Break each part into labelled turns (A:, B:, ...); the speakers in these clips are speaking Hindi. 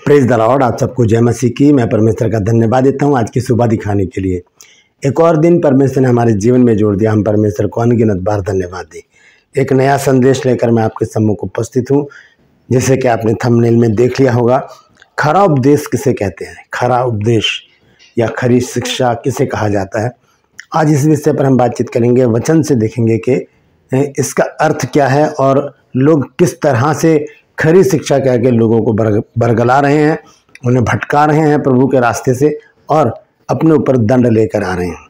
A: Praise the Lord. आप सबको जय मसीह की। मैं परमेश्वर का धन्यवाद देता हूँ आज की सुबह दिखाने के लिए। एक और दिन परमेश्वर ने हमारे जीवन में जोड़ दिया। हम परमेश्वर को अनगिनत बार धन्यवाद दें। एक नया संदेश लेकर मैं आपके सम्मुख उपस्थित हूँ। जैसे कि आपने थंबनेल में देख लिया होगा, खरा उपदेश किसे कहते हैं, खरा उपदेश या खरी शिक्षा किसे कहा जाता है। आज इस विषय पर हम बातचीत करेंगे। वचन से देखेंगे कि इसका अर्थ क्या है और लोग किस तरह से खरी शिक्षा कह के लोगों को बरगला रहे हैं, उन्हें भटका रहे हैं प्रभु के रास्ते से और अपने ऊपर दंड लेकर आ रहे हैं।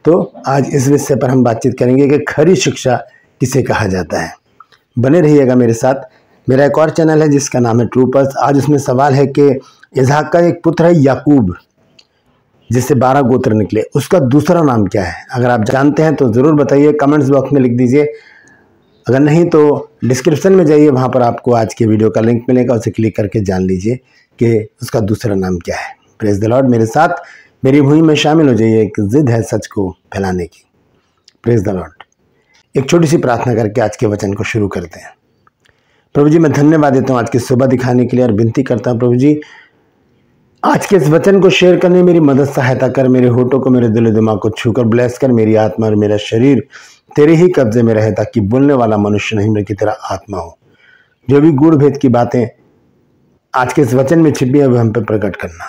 A: तो आज इस विषय पर हम बातचीत करेंगे कि खरी शिक्षा किसे कहा जाता है। बने रहिएगा मेरे साथ। मेरा एक और चैनल है जिसका नाम है ट्रू पर्स। आज उसमें सवाल है कि इसहाक का एक पुत्र है याकूब, जिससे 12 गोत्र निकले, उसका दूसरा नाम क्या है। अगर आप जानते हैं तो ज़रूर बताइए, कमेंट्स बॉक्स में लिख दीजिए। अगर नहीं तो डिस्क्रिप्शन में जाइए, वहाँ पर आपको आज के वीडियो का लिंक मिलेगा, उसे क्लिक करके जान लीजिए कि उसका दूसरा नाम क्या है। Praise the Lord. मेरे साथ मेरी मुहिम में शामिल हो जाइए। एक जिद है सच को फैलाने की। Praise the Lord. एक छोटी सी प्रार्थना करके आज के वचन को शुरू करते हैं। प्रभु जी, मैं धन्यवाद देता हूँ आज की सुबह दिखाने के लिए और विनती करता हूँ प्रभु जी, आज के इस वचन को शेयर करने में मेरी मदद सहायता कर। मेरे होठों को, मेरे दिल दिमाग को छूकर ब्लेस कर। मेरी आत्मा और मेरा शरीर तेरे ही कब्जे में रहे, ताकि बोलने वाला मनुष्य नहीं बल्कि तेरा आत्मा हो। जो भी गूढ़ भेद की बातें आज के इस वचन में छिपी है, वह हम पर प्रकट करना।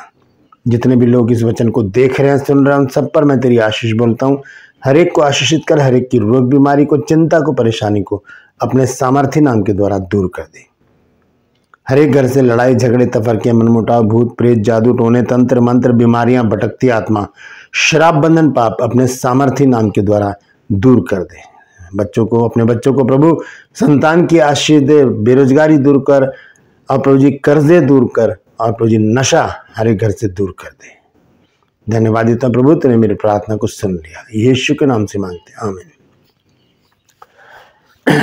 A: जितने भी लोग इस वचन को देख रहे हैं, सुन रहे हैं, उन सब पर मैं तेरी आशीष बोलता हूँ। हर एक को आशीषित कर। हर एक की रोग बीमारी को, चिंता को, परेशानी को अपने सामर्थ्य नाम के द्वारा दूर कर दे। हर एक घर से लड़ाई झगड़े, तफरके, मनमुटाव, भूत प्रेत, जादू टोने, तंत्र मंत्र, बीमारियां, भटकती आत्मा, शराब बंधन, पाप अपने सामर्थ्य नाम के द्वारा दूर कर दे। बच्चों को, अपने बच्चों को प्रभु संतान की आशीष दे। बेरोजगारी दूर कर और प्रभु जी कर्जे दूर कर और प्रभु जी नशा हर एक घर से दूर कर दे। धन्यवाद देता प्रभु, तूने मेरी प्रार्थना को सुन लिया। यीशु के नाम से मांगते हैं, आमीन।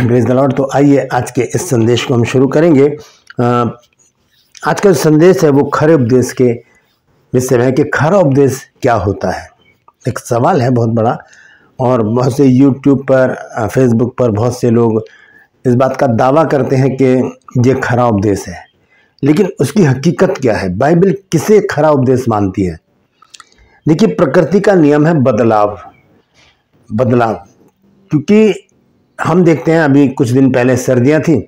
A: Praise the Lord. तो आइए आज के इस संदेश को हम शुरू करेंगे। आज का जो संदेश है वो खरे उपदेश के विषय में है कि खरा उपदेश क्या होता है। एक सवाल है बहुत बड़ा और बहुत से यूट्यूब पर, फेसबुक पर बहुत से लोग इस बात का दावा करते हैं कि ये खरा उपदेश है, लेकिन उसकी हकीकत क्या है। बाइबल किसे खरा उपदेश मानती है। देखिए, प्रकृति का नियम है बदलाव। क्योंकि हम देखते हैं, अभी कुछ दिन पहले सर्दियां थी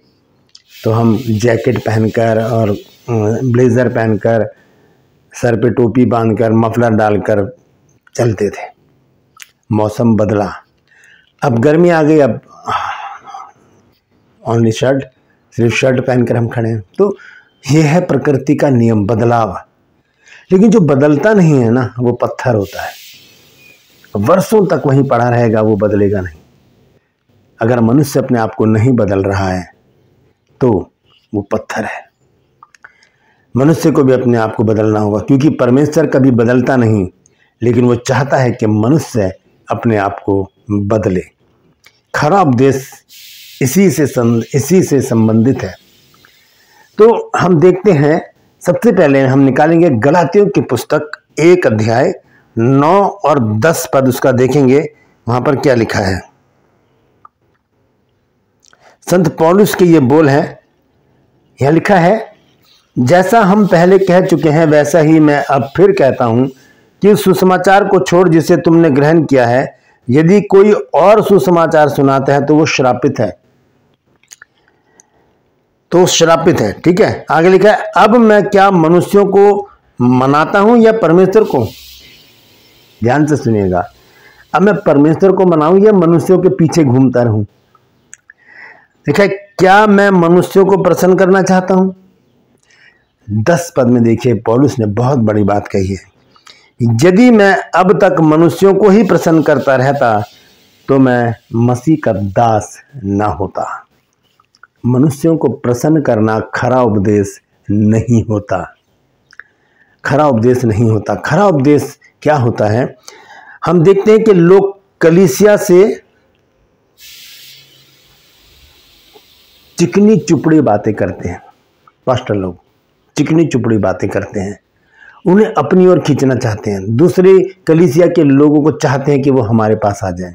A: तो हम जैकेट पहनकर और ब्लेज़र पहनकर, सर पे टोपी बांधकर, मफलर डालकर चलते थे। मौसम बदला, अब गर्मी आ गई, अब ओनली शर्ट, सिर्फ शर्ट पहनकर हम खड़े हैं। तो ये है प्रकृति का नियम, बदलाव। लेकिन जो बदलता नहीं है ना, वो पत्थर होता है। वर्षों तक वहीं पड़ा रहेगा, वो बदलेगा नहीं। अगर मनुष्य अपने आप को नहीं बदल रहा है तो वो पत्थर है। मनुष्य को भी अपने आप को बदलना होगा, क्योंकि परमेश्वर कभी बदलता नहीं, लेकिन वो चाहता है कि मनुष्य अपने आप को बदले। खरा उपदेश इसी से संबंधित है। तो हम देखते हैं, सबसे पहले हम निकालेंगे गलातियों की पुस्तक 1 अध्याय 9 और 10 पद, उसका देखेंगे। वहां पर क्या लिखा है। संत पौलुस के ये बोल है। यह लिखा है, जैसा हम पहले कह चुके हैं वैसा ही मैं अब फिर कहता हूं कि सुसमाचार को छोड़ जिसे तुमने ग्रहण किया है, यदि कोई और सुसमाचार सुनाता है तो वो श्रापित है। ठीक है। आगे लिखा है, अब मैं क्या मनुष्यों को मनाता हूं या परमेश्वर को। ध्यान से सुनिएगा, अब मैं परमेश्वर को मनाऊं या मनुष्यों के पीछे घूमता रहूं। देखा है, क्या मैं मनुष्यों को प्रसन्न करना चाहता हूं। 10 पद में देखिए, पौलुस ने बहुत बड़ी बात कही है। यदि मैं अब तक मनुष्यों को ही प्रसन्न करता रहता तो मैं मसीह का दास ना होता। मनुष्यों को प्रसन्न करना खरा उपदेश नहीं होता। खरा उपदेश नहीं होता। खरा उपदेश क्या होता है। हम देखते हैं कि लोग कलीसिया से चिकनी चुपड़ी बातें करते हैं। पास्टर लोग चिकनी चुपड़ी बातें करते हैं, उन्हें अपनी ओर खींचना चाहते हैं। दूसरे कलीसिया के लोगों को चाहते हैं कि वो हमारे पास आ जाएं।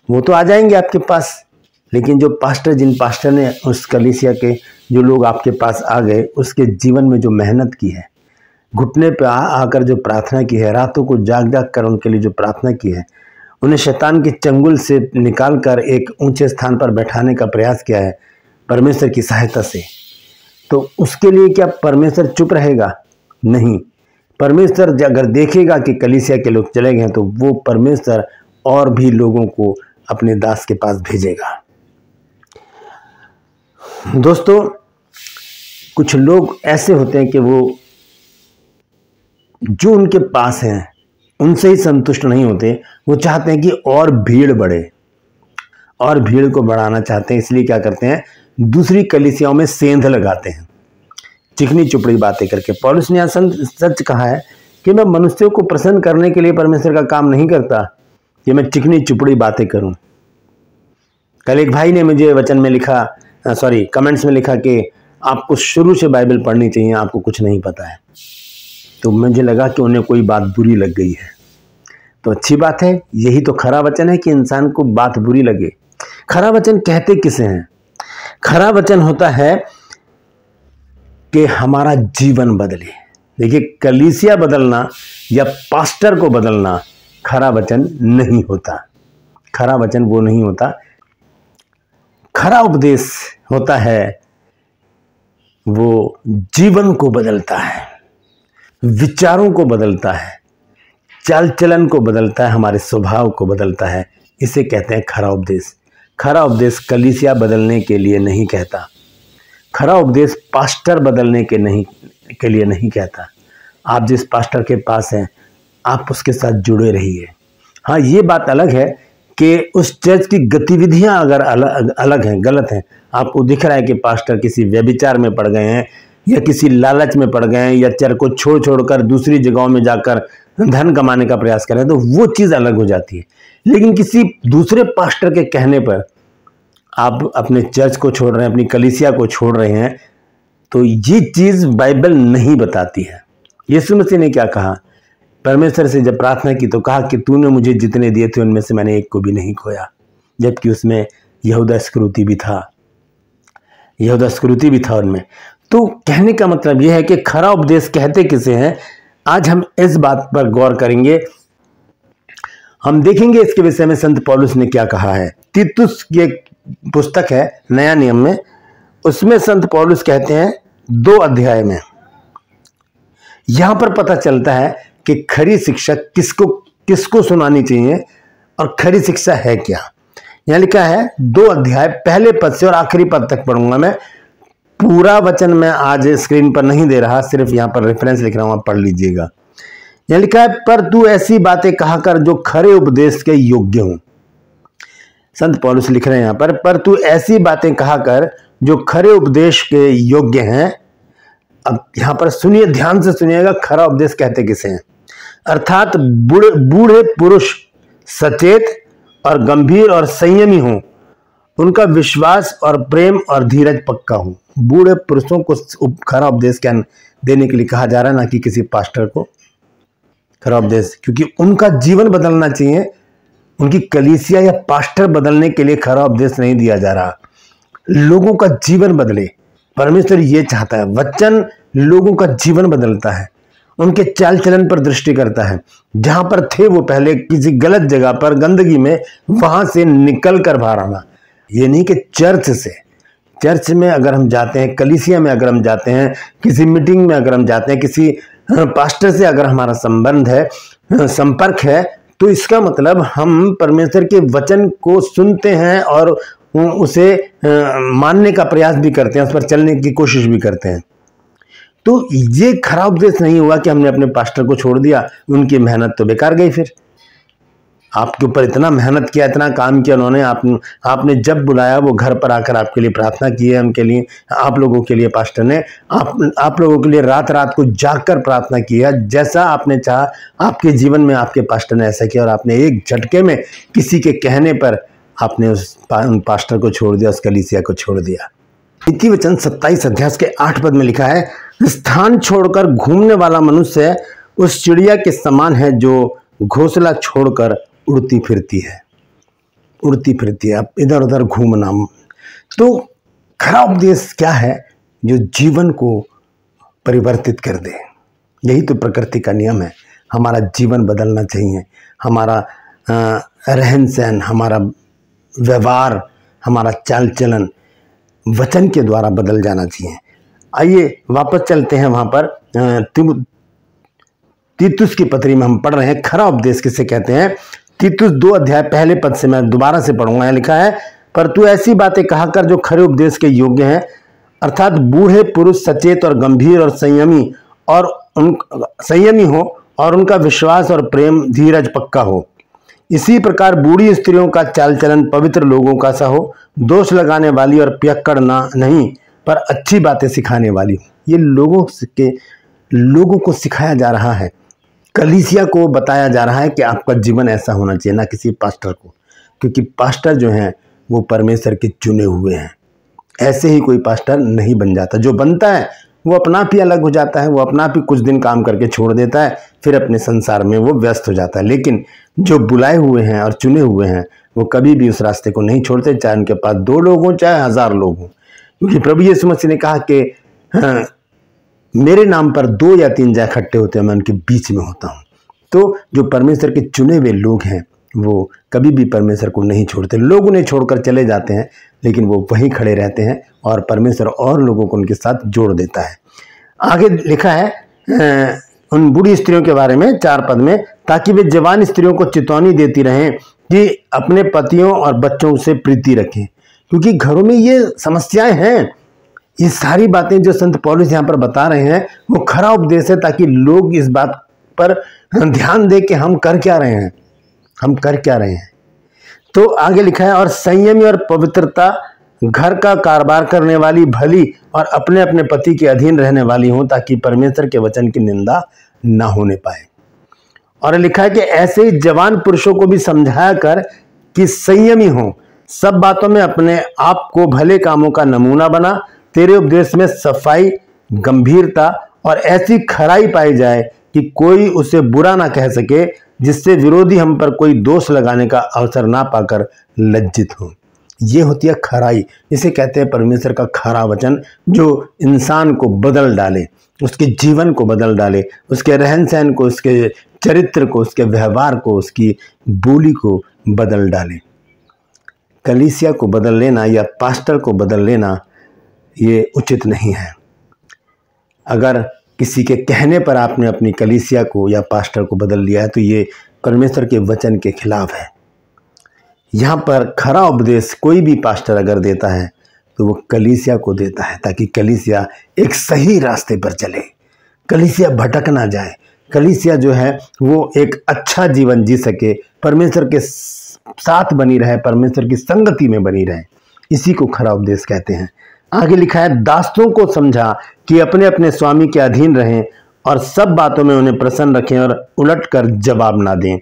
A: वो तो आ जाएंगे आपके पास, लेकिन जो पास्टर, जिन पास्टर ने उस कलीसिया के जो लोग आपके पास आ गए, उसके जीवन में जो मेहनत की है, घुटने पे आकर जो प्रार्थना की है, रातों को जाग जाग कर उनके लिए जो प्रार्थना की है, उन्हें शैतान के चंगुल से निकाल कर एक ऊंचे स्थान पर बैठाने का प्रयास किया है परमेश्वर की सहायता से, तो उसके लिए क्या परमेश्वर चुप रहेगा? नहीं। परमेश्वर अगर देखेगा कि कलीसिया के लोग चले गए तो वो परमेश्वर और भी लोगों को अपने दास के पास भेजेगा। दोस्तों, कुछ लोग ऐसे होते हैं कि वो जो उनके पास हैं उनसे ही संतुष्ट नहीं होते, वो चाहते हैं कि और भीड़ बढ़े, और भीड़ को बढ़ाना चाहते हैं। इसलिए क्या करते हैं, दूसरी कलीसियाओं में सेंध लगाते हैं, चिकनी चुपड़ी बातें करके। पौलुस ने सच कहा है कि मैं मनुष्यों को प्रसन्न करने के लिए परमेश्वर का काम नहीं करता कि मैं चिकनी चुपड़ी बातें करूं। कल एक भाई ने मुझे वचन में लिखा, कमेंट्स में लिखा कि आपको शुरू से बाइबल पढ़नी चाहिए, आपको कुछ नहीं पता है। तो मुझे लगा कि उन्हें कोई बात बुरी लग गई है। तो अच्छी बात है, यही तो खरा वचन है कि इंसान को बात बुरी लगे। खरा वचन कहते किसे हैं? खरा वचन होता है कि हमारा जीवन बदले। देखिए, कलीसिया बदलना या पास्टर को बदलना खरा वचन नहीं होता। खरा वचन वो नहीं होता। खरा उपदेश होता है वो जीवन को बदलता है, विचारों को बदलता है, चाल चलन को बदलता है, हमारे स्वभाव को बदलता है। इसे कहते हैं खरा उपदेश। खरा उपदेश कलीसिया बदलने के लिए नहीं कहता। खरा उपदेश पास्टर बदलने के लिए नहीं कहता। आप जिस पास्टर के पास हैं, आप उसके साथ जुड़े रहिए। हाँ, ये बात अलग है कि उस चर्च की गतिविधियां अगर अलग हैं, गलत हैं, आपको दिख रहा है कि पास्टर किसी व्यभिचार में पड़ गए हैं या किसी लालच में पड़ गए हैं या चर्च को छोड़कर दूसरी जगहों में जाकर धन कमाने का प्रयास कर रहे हैं, तो वो चीज़ अलग हो जाती है। लेकिन किसी दूसरे पास्टर के कहने पर आप अपने चर्च को छोड़ रहे हैं, अपनी कलीसिया को छोड़ रहे हैं, तो ये चीज़ बाइबल नहीं बताती है। यीशु मसीह ने क्या कहा? परमेश्वर से जब प्रार्थना की तो कहा कि तूने मुझे जितने दिए थे उनमें से मैंने एक को भी नहीं खोया, जबकि उसमें यहूदा इस्करियोती भी था। यहूदा इस्करियोती भी था उनमें। तो कहने का मतलब यह है कि खरा उपदेश कहते किसे हैं, आज हम इस बात पर गौर करेंगे। हम देखेंगे इसके विषय में संत पौलुस ने क्या कहा है। तीतुस की एक पुस्तक है नया नियम में, उसमें संत पौलुस कहते हैं 2 अध्याय में, यहां पर पता चलता है कि खरी शिक्षा किसको सुनानी चाहिए और खरी शिक्षा है क्या। यहां लिखा है 2 अध्याय पहले पद से और आखिरी पद तक पढ़ूंगा मैं। पूरा वचन मैं आज स्क्रीन पर नहीं दे रहा, सिर्फ यहां पर रेफरेंस लिख रहा हूं, आप पढ़ लीजिएगा। यहां लिखा है, पर तू ऐसी बातें कहा कर जो खरे उपदेश के योग्य हो। संत पौलुस लिख रहे हैं यहां पर तू ऐसी बातें कहा कर जो खरे उपदेश के योग्य हैं। अब यहां पर सुनिए, ध्यान से सुनिएगा, खरा उपदेश कहते किसे हैं। अर्थात बूढ़े पुरुष सचेत और गंभीर और संयमी हों, उनका विश्वास और प्रेम और धीरज पक्का हो। बूढ़े पुरुषों को खरा उपदेश देने के लिए कहा जा रहा है, ना कि किसी पास्टर को खरा उपदेश, क्योंकि उनका जीवन बदलना चाहिए। उनकी कलीसिया या पास्टर बदलने के लिए खरा उपदेश नहीं दिया जा रहा। लोगों का जीवन बदले, परमेश्वर ये चाहता है। वचन लोगों का जीवन बदलता है, उनके चाल चलन पर दृष्टि करता है। जहां पर थे वो पहले किसी गलत जगह पर गंदगी में, वहां से निकल कर बाहर आना। ये नहीं कि चर्च में अगर हम जाते हैं, कलीसिया में अगर हम जाते हैं, किसी मीटिंग में अगर हम जाते हैं, किसी पास्टर से अगर हमारा संबंध है, संपर्क है, तो इसका मतलब हम परमेश्वर के वचन को सुनते हैं और उसे मानने का प्रयास भी करते हैं, उस पर चलने की कोशिश भी करते हैं। तो ये खराब उपदेश नहीं हुआ कि हमने अपने पास्टर को छोड़ दिया, उनकी मेहनत तो बेकार गई। फिर आपके ऊपर इतना मेहनत किया, इतना काम किया उन्होंने, आपने जब बुलाया वो घर पर आकर आपके लिए प्रार्थना की है, उनके लिए, आप लोगों के लिए पास्टर ने आप लोगों के लिए रात रात को जागकर प्रार्थना की है। जैसा आपने चाहा आपके जीवन में आपके पास्टर ने ऐसा किया, और आपने एक झटके में किसी के कहने पर आपने उन पास्टर को छोड़ दिया, उस कलीसिया को छोड़ दिया। नीति वचन 27 अध्याय के 8 पद में लिखा है, स्थान छोड़कर घूमने वाला मनुष्य उस चिड़िया के समान है जो घोंसला छोड़कर उड़ती फिरती है। उड़ती फिरती है, अब इधर उधर घूमना। तो खरा उपदेश क्या है? जो जीवन को परिवर्तित कर दे। यही तो प्रकृति का नियम है। हमारा जीवन बदलना चाहिए, हमारा रहन सहन, हमारा व्यवहार, हमारा चाल चलन वचन के द्वारा बदल जाना चाहिए। आइए वापस चलते हैं वहाँ पर तीतुस की पत्री में हम पढ़ रहे हैं खरा उपदेश किसे कहते हैं। तीतुस 2 अध्याय पहले पद से मैं दोबारा से पढ़ूंगा। यहाँ लिखा है, पर तू ऐसी बातें कहा कर जो खरे उपदेश के योग्य हैं, अर्थात बूढ़े पुरुष सचेत और गंभीर और संयमी हो और उनका विश्वास और प्रेम धीरज पक्का हो। इसी प्रकार बूढ़ी स्त्रियों का चाल चलन पवित्र लोगों का सा हो, दोष लगाने वाली और पियक्कड़ ना नहीं पर अच्छी बातें सिखाने वाली हो। ये लोगों को सिखाया जा रहा है, कलीसिया को बताया जा रहा है कि आपका जीवन ऐसा होना चाहिए, ना किसी पास्टर को, क्योंकि पास्टर जो हैं वो परमेश्वर के चुने हुए हैं। ऐसे ही कोई पास्टर नहीं बन जाता। जो बनता है वो अपना आप ही अलग हो जाता है, वो अपना आप ही कुछ दिन काम करके छोड़ देता है, फिर अपने संसार में वो व्यस्त हो जाता है। लेकिन जो बुलाए हुए हैं और चुने हुए हैं वो कभी भी उस रास्ते को नहीं छोड़ते, चाहे उनके पास 2 लोग हों चाहे 1000 लोग हों। क्योंकि प्रभु यीशु मसीह ने कहा कि मेरे नाम पर 2 या 3 जहाँ इकट्ठे होते हैं मैं उनके बीच में होता हूँ। तो जो परमेश्वर के चुने हुए लोग हैं वो कभी भी परमेश्वर को नहीं छोड़ते। लोग उन्हें छोड़कर चले जाते हैं लेकिन वो वहीं खड़े रहते हैं और परमेश्वर और लोगों को उनके साथ जोड़ देता है। आगे लिखा है उन बूढ़ी स्त्रियों के बारे में 4 पद में, ताकि वे जवान स्त्रियों को चेतावनी देती रहें कि अपने पतियों और बच्चों से प्रीति रखें। क्योंकि घरों में ये समस्याएं हैं। ये सारी बातें जो संत पौलुस यहाँ पर बता रहे हैं वो खरा उपदेश है, ताकि लोग इस बात पर ध्यान दें कि हम कर क्या रहे हैं, हम कर क्या रहे हैं। तो आगे लिखा है, और संयमी और पवित्रता, घर का कारोबार करने वाली, भली और अपने अपने पति के अधीन रहने वाली हो, ताकि परमेश्वर के वचन की निंदा ना होने पाए। और लिखा है कि ऐसे ही जवान पुरुषों को भी समझाया कर कि संयमी हो, सब बातों में अपने आप को भले कामों का नमूना बना, तेरे उपदेश में सफाई, गंभीरता और ऐसी खराई पाई जाए कि कोई उसे बुरा ना कह सके, जिससे विरोधी हम पर कोई दोष लगाने का अवसर ना पाकर लज्जित हो। ये होती है खराई, इसे कहते हैं परमेश्वर का खरा वचन, जो इंसान को बदल डाले, उसके जीवन को बदल डाले, उसके रहन सहन को, उसके चरित्र को, उसके व्यवहार को, उसकी बोली को बदल डाले। कलीसिया को बदल लेना या पास्टर को बदल लेना ये उचित नहीं है। अगर किसी के कहने पर आपने अपनी कलीसिया को या पास्टर को बदल लिया है तो ये परमेश्वर के वचन के खिलाफ है। यहाँ पर खरा उपदेश कोई भी पास्टर अगर देता है तो वो कलीसिया को देता है, ताकि कलीसिया एक सही रास्ते पर चले, कलीसिया भटक ना जाए, कलीसिया जो है वो एक अच्छा जीवन जी सके, परमेश्वर के साथ बनी रहे, परमेश्वर की संगति में बनी रहे। इसी को खरा उपदेश कहते हैं। आगे लिखा है, दासों को समझा कि अपने अपने स्वामी के अधीन रहें और सब बातों में उन्हें प्रसन्न रखें और उलट कर जवाब ना दें।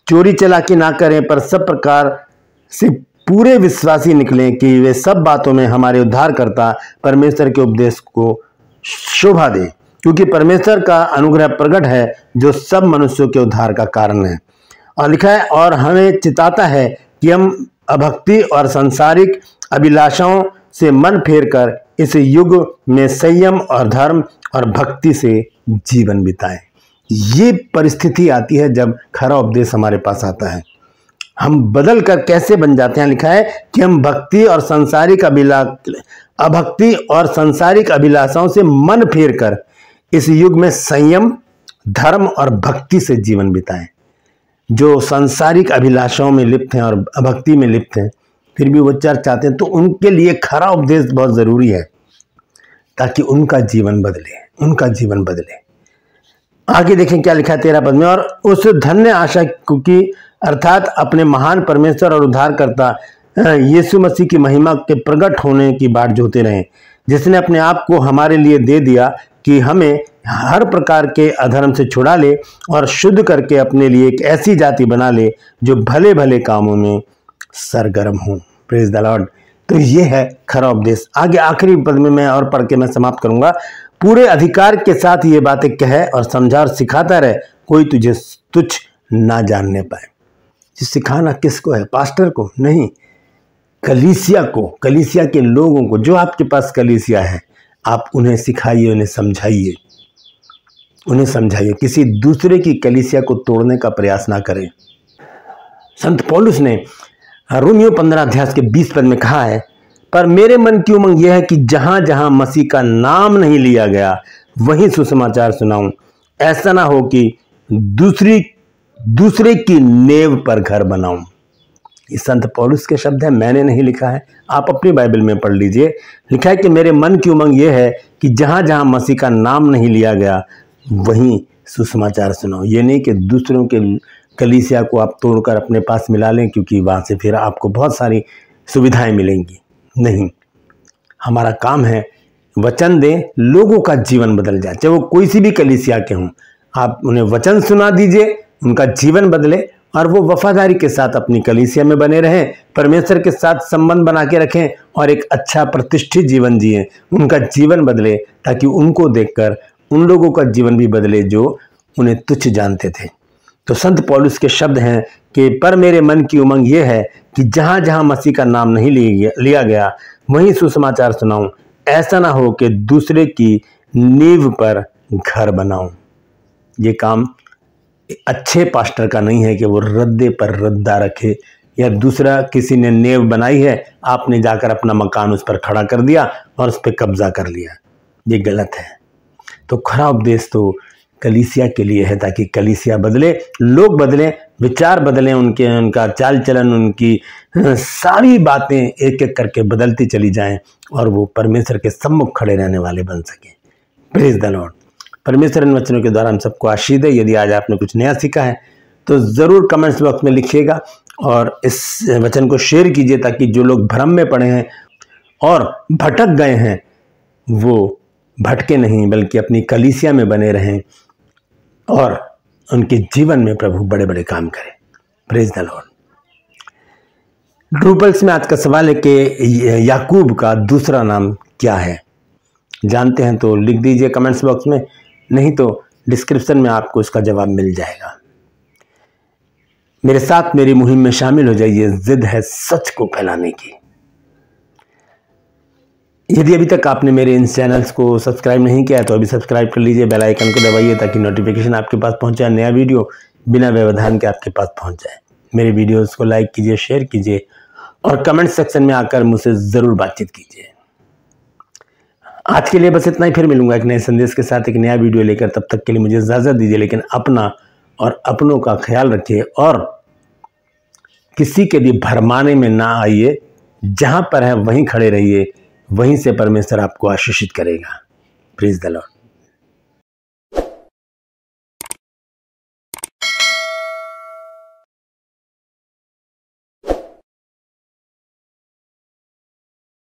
A: चोरी चलाकी ना करें, पर सब प्रकार से पूरे विश्वासी निकलें कि वे सब बातों में हमारे उद्धारकर्ता परमेश्वर के उपदेश को शोभा दें, क्योंकि परमेश्वर का अनुग्रह प्रकट है जो सब मनुष्यों के उद्धार का कारण है। और लिखा है, और हमें चिताता है कि हम अभक्ति और सांसारिक अभिलाषाओं से मन फेरकर इस युग में संयम और धर्म और भक्ति से जीवन बिताएं। ये परिस्थिति आती है जब खरा उपदेश हमारे पास आता है। हम बदल कर कैसे बन जाते हैं? लिखा है कि हम अभक्ति और सांसारिक अभिलाषाओं से मन फेरकर इस युग में संयम, धर्म और भक्ति से जीवन बिताएं। जो सांसारिक अभिलाषाओं में लिप्त हैं और अभक्ति में लिप्त हैं, फिर भी वो चर्च चाहते हैं, तो उनके लिए खरा उपदेश बहुत जरूरी है, ताकि उनका जीवन बदले, उनका जीवन बदले। आगे देखें क्या लिखा है 13 पद में, और उस धन्य आशा की अर्थात अपने महान परमेश्वर और उद्धारकर्ता यीशु मसीह की महिमा के प्रकट होने की बाट जोते रहें, जिसने अपने आप को हमारे लिए दे दिया कि हमें हर प्रकार के अधर्म से छुड़ा ले और शुद्ध करके अपने लिए एक ऐसी जाति बना ले जो भले भले कामों में सरगर्म हो। Praise the Lord. तो ये है खरा उपदेश। आगे आखिरी पद में मैं और पढ़ के मैं समाप्त करूंगा। पूरे अधिकार के साथ ये बातें कहे और समझा और सिखाता रहे, कोई तुझे तुच्छ ना जानने पाए। सिखाना किसको है? पास्टर को नहीं, कलीसिया को, कलीसिया के लोगों को। जो आपके पास कलीसिया है आप उन्हें सिखाइए, उन्हें समझाइए, उन्हें समझाइए। किसी दूसरे की कलीसिया को तोड़ने का प्रयास ना करें। संत पौलुस ने रोमियो 15 अध्याय के 20 पद में कहा है, पर मेरे मन की उमंग यह है कि जहां जहां मसीह का नाम नहीं लिया गया वहीं सुसमाचार सुनाऊं। ऐसा ना हो कि दूसरे की नेव पर घर बनाऊं। ये संत पौलुस के शब्द हैं, मैंने नहीं लिखा है, आप अपनी बाइबल में पढ़ लीजिए। लिखा है कि मेरे मन की उमंग यह है कि जहां जहां मसीह का नाम नहीं लिया गया वहीं सुसमाचार सुनाओ। ये नहीं कि दूसरों के कलीसिया को आप तोड़कर अपने पास मिला लें, क्योंकि वहां से फिर आपको बहुत सारी सुविधाएं मिलेंगी। नहीं, हमारा काम है वचन दें, लोगों का जीवन बदल जाए, चाहे वो कोई सी भी कलीसिया के हों। आप उन्हें वचन सुना दीजिए, उनका जीवन बदले और वो वफादारी के साथ अपनी कलीसिया में बने रहें, परमेश्वर के साथ संबंध बना के रखें और एक अच्छा प्रतिष्ठित जीवन जिएं। उनका जीवन बदले ताकि उनको देखकर उन लोगों का जीवन भी बदले जो उन्हें तुच्छ जानते थे। तो संत पौलुस के शब्द हैं कि पर मेरे मन की उमंग यह है कि जहां जहां मसीह का नाम नहीं लिया गया वहीं सुसमाचार सुनाऊं। ऐसा ना हो कि दूसरे की नींव पर घर बनाऊं। ये काम अच्छे पास्टर का नहीं है कि वो रद्दे पर रद्दा रखे, या दूसरा किसी ने नींव बनाई है, आपने जाकर अपना मकान उस पर खड़ा कर दिया और उस पर कब्जा कर लिया। ये गलत है। तो खरा उपदेश तो कलीसिया के लिए है, ताकि कलीसिया बदले, लोग बदलें, विचार बदलें, उनका चाल चलन, उनकी सारी बातें एक एक करके बदलती चली जाएं और वो परमेश्वर के सम्मुख खड़े रहने वाले बन सकें। Praise the Lord. परमेश्वर इन वचनों के द्वारा हम सबको आशीष दे। यदि आज आपने कुछ नया सीखा है तो ज़रूर कमेंट्स बॉक्स में लिखिएगा और इस वचन को शेयर कीजिए, ताकि जो लोग भ्रम में पड़े हैं और भटक गए हैं वो भटके नहीं, बल्कि अपनी कलीसिया में बने रहें और उनके जीवन में प्रभु बड़े बड़े काम करें। Praise the Lord. ड्रूपल्स में आज का सवाल है कि याकूब का दूसरा नाम क्या है? जानते हैं तो लिख दीजिए कमेंट्स बॉक्स में, नहीं तो डिस्क्रिप्शन में आपको इसका जवाब मिल जाएगा। मेरे साथ मेरी मुहिम में शामिल हो जाइए। जिद है सच को फैलाने की। यदि अभी तक आपने मेरे इन चैनल्स को सब्सक्राइब नहीं किया है तो अभी सब्सक्राइब कर लीजिए, बेल आइकन को दबाइए ताकि नोटिफिकेशन आपके पास पहुंच जाए, नया वीडियो बिना व्यवधान के आपके पास पहुंच जाए। मेरे वीडियोस को लाइक कीजिए, शेयर कीजिए और कमेंट सेक्शन में आकर मुझसे ज़रूर बातचीत कीजिए। आज के लिए बस इतना ही, फिर मिलूंगा एक नए संदेश के साथ, एक नया वीडियो लेकर। तब तक के लिए मुझे इजाज़त दीजिए, लेकिन अपना और अपनों का ख्याल रखिए और किसी के भी भरमाने में ना आइए। जहां पर है वहीं खड़े रहिए, वहीं से परमेश्वर आपको आशीषित करेगा। Praise the Lord.